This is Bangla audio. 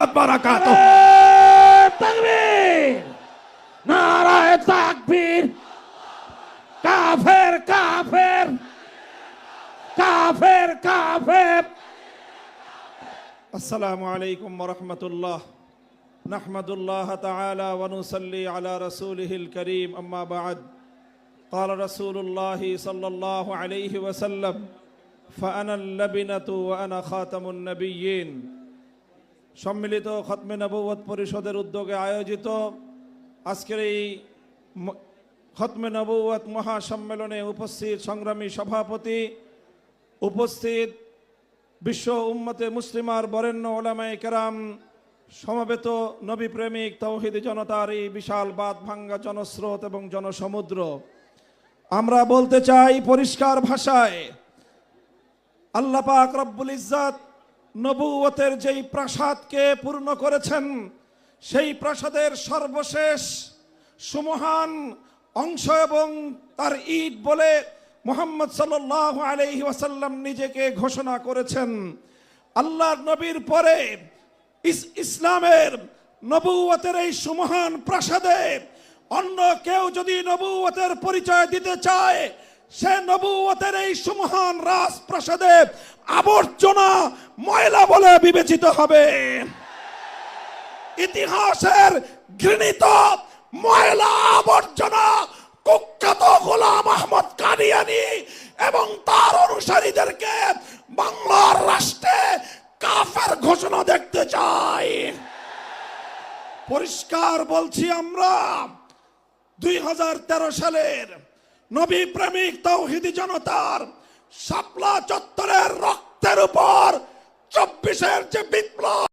বারাকাতুহু। তাকবীর, নারায়ে তাকবীর। কাফের কাফের কাফের কাফের। আসসালামু আলাইকুম ওয়া রাহমাতুল্লাহ। নাহমাদুল্লাহ তাআলা ওয়া নুসাল্লি আলা রাসূলিহিল কারীম, আম্মা বা'দ। ক্বালা রাসূলুল্লাহ সাল্লাল্লাহু আলাইহি ওয়াসাল্লাম, ফাআনা আল-লাবিনাতু ওয়া আনা খাতামুন নাবিয়্যিন। সম্মিলিত খতমে নবুয়ত পরিষদের উদ্যোগে আয়োজিত আজকের এই খতমে নবুয়ত মহাসম্মেলনে উপস্থিত সংগ্রামী সভাপতি, উপস্থিত বিশ্ব উম্মতে মুসলিমার বরেণ্য ওলামায়ে কেরাম, সমবেত নবী প্রেমিক তাওহীদি জনতার এই বিশাল বাঁধ ভাঙ্গা জনস্রোত এবং জনসমুদ্র, আমরা বলতে চাই পরিষ্কার ভাষায়, আল্লাহ পাক রব্বুল ইজ্জত নবুয়তের যেই প্রাসাদকে পূর্ণ করেছেন, সেই প্রাসাদের সর্বশেষ সুমহান অংশ এবং তার ঈদ বলে মুহাম্মদ সাল্লাল্লাহু আলাইহি ওয়াসাল্লাম নিজেকে ঘোষণা করেছেন। আল্লাহর নবীর পরে ইসলামের নবুয়তের এই সুমহান প্রাসাদে অন্য কেউ যদি নবুয়তের পরিচয় দিতে চায়, সে নবুয়তের এই সুমহান রাজপ্রাসাদে আবর্জনা, ময়লা বলে বিবেচিত হবে। ইতিহাসের ঘৃণিত ময়লা আবর্জনা কুখ্যাত গোলাম আহমদ কাদিয়ানী এবং তার অনুসারীদেরকে বাংলার রাষ্ট্রে কাফের ঘোষণা দেখতে চাই। পরিষ্কার বলছি, আমরা 2013 সালের নবী প্রেমিক তাওহীদি জনতার শাপলা চত্বরের রক্তের উপর 24-এর যে বিপ্লব